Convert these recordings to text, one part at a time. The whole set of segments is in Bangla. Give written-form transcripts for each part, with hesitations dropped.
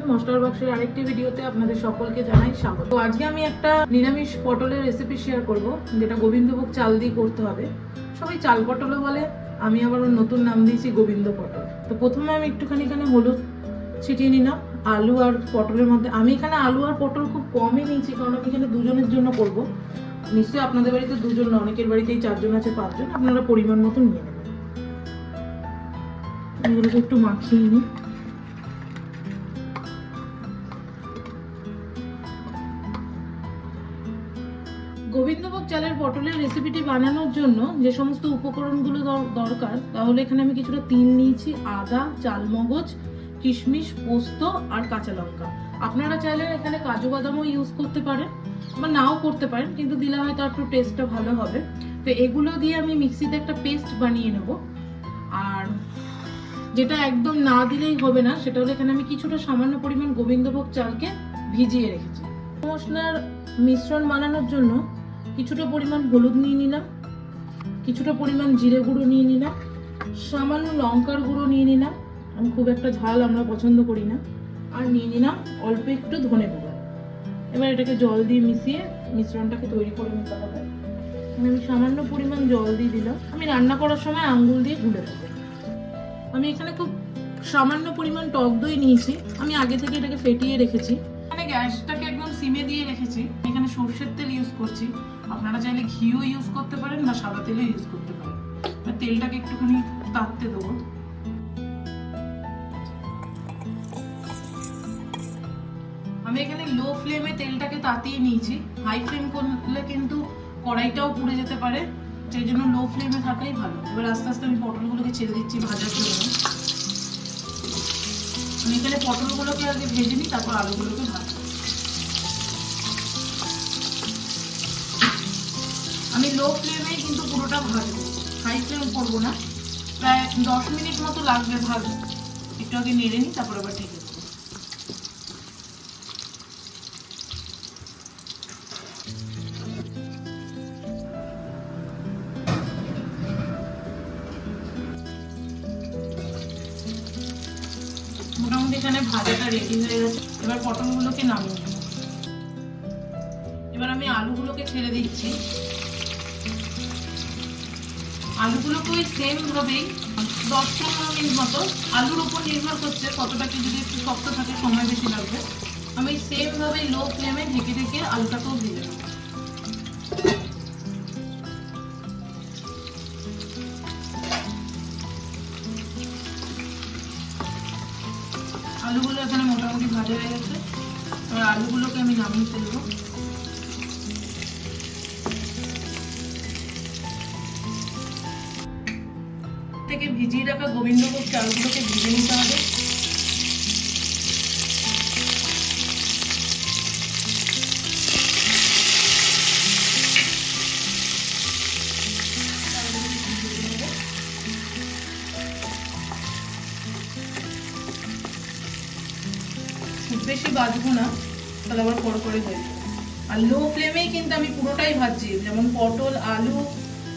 মশলার বাক্সের আরেকটি ভিডিওতে আপনাদের সকলকে জানাই স্বাগত। তো আজকে আমি একটা নিরামিষ পটলের রেসিপি শেয়ার করব, যেটা গোবিন্দভোগ চাল দিয়ে করতে হবে। সবাই চাল পটলও বলে, আমি আবার ওর নতুন নাম দিয়েছি গোবিন্দ পটল। তো প্রথমে আমি একটুখানি এখানে হলুদ ছিটিয়ে নিলাম আলু আর পটলের মধ্যে। আমি এখানে আলু আর পটল খুব কমই নিয়েছি, কারণ আমি এখানে দুজনের জন্য করব। নিশ্চয়ই আপনাদের বাড়িতে দুজন না, অনেকের বাড়িতেই 4 জন আছে 5 জন, আপনারা পরিমাণ মতো নিয়ে নেবেন। এগুলোকে একটু মাখিয়ে নিই। গোবিন্দভোগ চালের পটলের রেসিপিটি বানানোর জন্য যে সমস্ত উপকরণগুলো দরকার, তাহলে এখানে আমি কিছুটা তিল নিয়েছি, আদা, চালমগজ, কিশমিশ, পোস্ত আর কাঁচা লঙ্কা। আপনারা চাইলে এখানে কাজু বাদামও ইউজ করতে পারেন বা নাও করতে পারেন, কিন্তু দিলে হয়তো একটু টেস্টটা ভালো হবে। তো এগুলো দিয়ে আমি মিক্সিতে একটা পেস্ট বানিয়ে নেব। আর যেটা একদম না দিলেই হবে না, সেটা হলো এখানে আমি কিছুটা সামান্য পরিমাণ গোবিন্দভোগ চালকে ভিজিয়ে রেখেছি। মশলার মিশ্রণ বানানোর জন্য কিছুটা পরিমাণ হলুদ নিয়ে নিলাম, কিছুটা পরিমাণ জিরে গুঁড়ো নিয়ে নিলাম, সামান্য লঙ্কার গুঁড়ো নিয়ে নিলাম, আমি খুব একটা ঝাল আমরা পছন্দ করি না, আর নিয়ে নিলাম অল্প একটু ধনে গুঁড়ো। এবার এটাকে জল দিয়ে মিশিয়ে মিশ্রণটাকে তৈরি করে নিতে হবে। আমি সামান্য পরিমাণ জল দিয়ে দিলাম। আমি রান্না করার সময় আঙ্গুল দিয়ে গুলে দেবো। আমি এখানে খুব সামান্য পরিমাণ টক দই নিয়েছি, আমি আগে থেকে এটাকে ফেটিয়ে রেখেছি। এখানে গ্যাসটাকে একদম সিমে দিয়ে রেখেছি। এখানে সরষের তেল ইউজ করছি, আপনারা চাইলে ঘিও ইউজ করতে পারেন বা সাদা তেলও ইউজ করতে পারেন। তেলটাকে একটুখানি তাপতে দেবো। আমি এখানে লো ফ্লেমে তেলটাকে তাতিয়ে নিয়েছি। হাই ফ্লেম করলে কিন্তু কড়াইটাও পুড়ে যেতে পারে, সেই জন্য লো ফ্লেমে থাকাই ভালো। এবার আস্তে আস্তে আমি পটলগুলোকে ছেড়ে দিচ্ছি ভাজার জন্য। আমি এখানে পটলগুলোকে আগে ভেজে নিই, তারপর আলুগুলোকে ভাজবো। আমি লো ফ্লেমেই কিন্তু পুরোটা ভাজবো, হাই ফ্লেম করবো না। প্রায় 10 মিনিট মতো লাগবে ভাজবো। একটু আগে নেড়ে নিই, তারপর আবার ঢেকে দেবো। মোটামুটি এখানে ভাজাটা রেডি হয়ে গেছে। এবার পটলগুলোকে নামিয়ে নেব। এবার আমি আলুগুলোকে ছেড়ে দিচ্ছি। আলুগুলোকে ওই সেম ভাবেই 10-15 মিনিট মতো, আলুর উপর নির্ভর করছে কতটা, কি যদি একটু শক্ত থাকে সময় বেশি লাগবে। আমি সেম ভাবে লো ফ্লেমে ঢেকে ঢেকে আলুটাকেও ভেজে নেব। আলুগুলো এখানে মোটামুটি ভাজা হয়ে গেছে। এবার আলুগুলোকে আমি নামিয়ে ফেলবো। থেকে ভিজিয়ে রাখা গোবিন্দভোগ চালগুলোকে ভিজে নিতে হবে। খুব বেশি বাজবো না, তাহলে আবার করে হয়ে যাবে। আর লো ফ্লেমেই কিন্তু আমি পুরোটাই ভাজছি, যেমন পটল আলু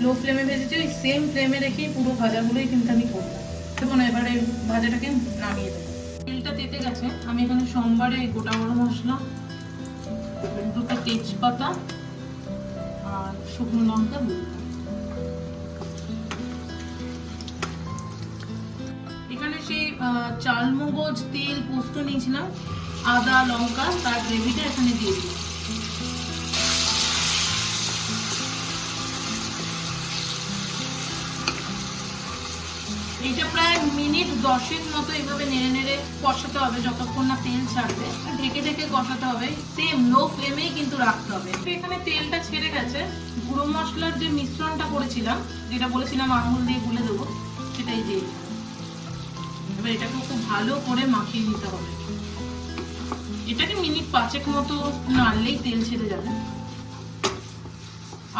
লো ফ্লেমে ভেজেছি, ওই সেম ফ্লেমে রেখেই পুরো ভাজাগুলোই কিন্তু আমি করবো। দেখুন এবার এই ভাজাটাকে নামিয়ে দেবো। তেলটা তেতে গেছে। আমি এখানে সোমবারে গোটা গরম মশলা, 2টা তেজপাতা আর শুকনো লঙ্কা দিই। এখানে সেই চালমগজ, তেল, পোস্ত নিয়েছিলাম, আদা লঙ্কা, তার গ্রেভিটা এখানে দিয়ে দিই। এইটা প্রায় মিনিট 10 মতো এইভাবে নেড়ে নেড়ে কষাতে হবে, যতক্ষণ না তেল ছাড়বে। ঢেকে ঢেকে কষাতে হবে, সেম লো ফ্লেমেই কিন্তু রাখতে হবে। এখানে তেলটা ছেড়ে গেছে। গুঁড়ো মশলার যে মিশ্রণটা করেছিলাম, যেটা বলেছিলাম আঙুল দিয়ে গুলে দেবো, সেটাই দিয়ে দিলাম। এবার এটাকে খুব ভালো করে মাখিয়ে নিতে হবে। এটাকে মিনিট 5 মতো নাড়লেই তেল ছেড়ে যাবে।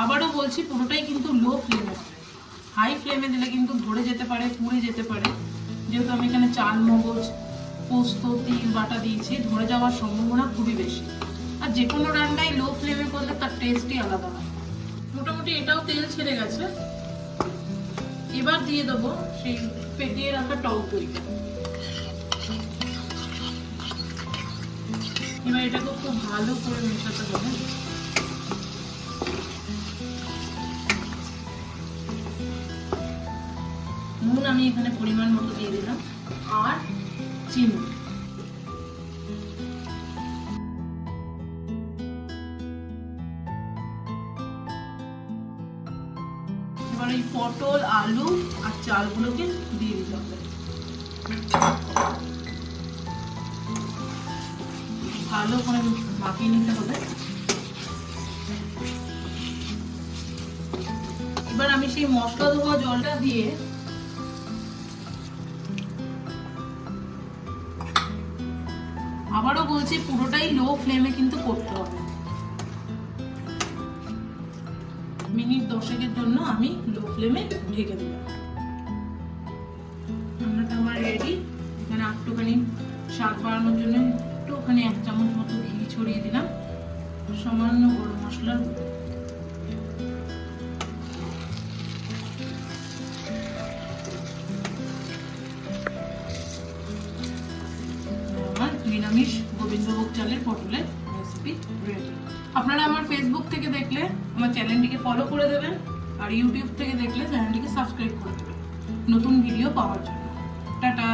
আবারও বলছি, পুরোটাই কিন্তু লো ফ্লেমে হবে। হাই ফ্লেমে দিলে কিন্তু ধরে যেতে পারে, পুড়ে যেতে পারে। যেহেতু আমি এখানে চালমগজ, পোস্ত, তিল বাটা দিয়েছি, ধরে যাওয়ার সম্ভাবনা খুবই বেশি। আর যে কোনো রান্নাই লো ফ্লেমে করলে তার টেস্টই আলাদা হয়। মোটামুটি এটাও তেল ছেড়ে গেছে। এবার দিয়ে দেবো সেই ফেটিয়ে রাখা টক দইটা। এবার এটাকে খুব ভালো করে মেশাতে হবে। নুন আমি এখানে পরিমাণ মতো দিয়ে দিলাম, আর চিনি। এবার এই পটল, আলু আর চালগুলোকে দিয়ে দিতে হবে। ভালো করে মাখিয়ে নিতে হবে। এবার আমি সেই মশলা ধোয়া জলটা দিয়ে আবারও বলছি, পুরোটাই লো ফ্লেমে কিন্তু করতে হবে। মিনিট 10 জন্য আমি লো ফ্লেমে ঢেকে দিলাম। রান্নাটা আমার রেডি। এখানে একটুখানি স্বাদ বাড়ানোর জন্য একটুখানি 1 চামচ মতো ঘি ছড়িয়ে দিলাম, সামান্য গরম মশলার গুঁড়ো। আমার নিরামিষ গোবিন্দভোগ চালের পটলের রেসিপি রেডি। আপনারা আমার ফেসবুক থেকে দেখলে আমার চ্যানেলটিকে ফলো করে দেবেন, আর ইউটিউব থেকে দেখলে চ্যানেলটিকে সাবস্ক্রাইব করে দেবেন নতুন ভিডিও পাওয়ার জন্য। টাটা।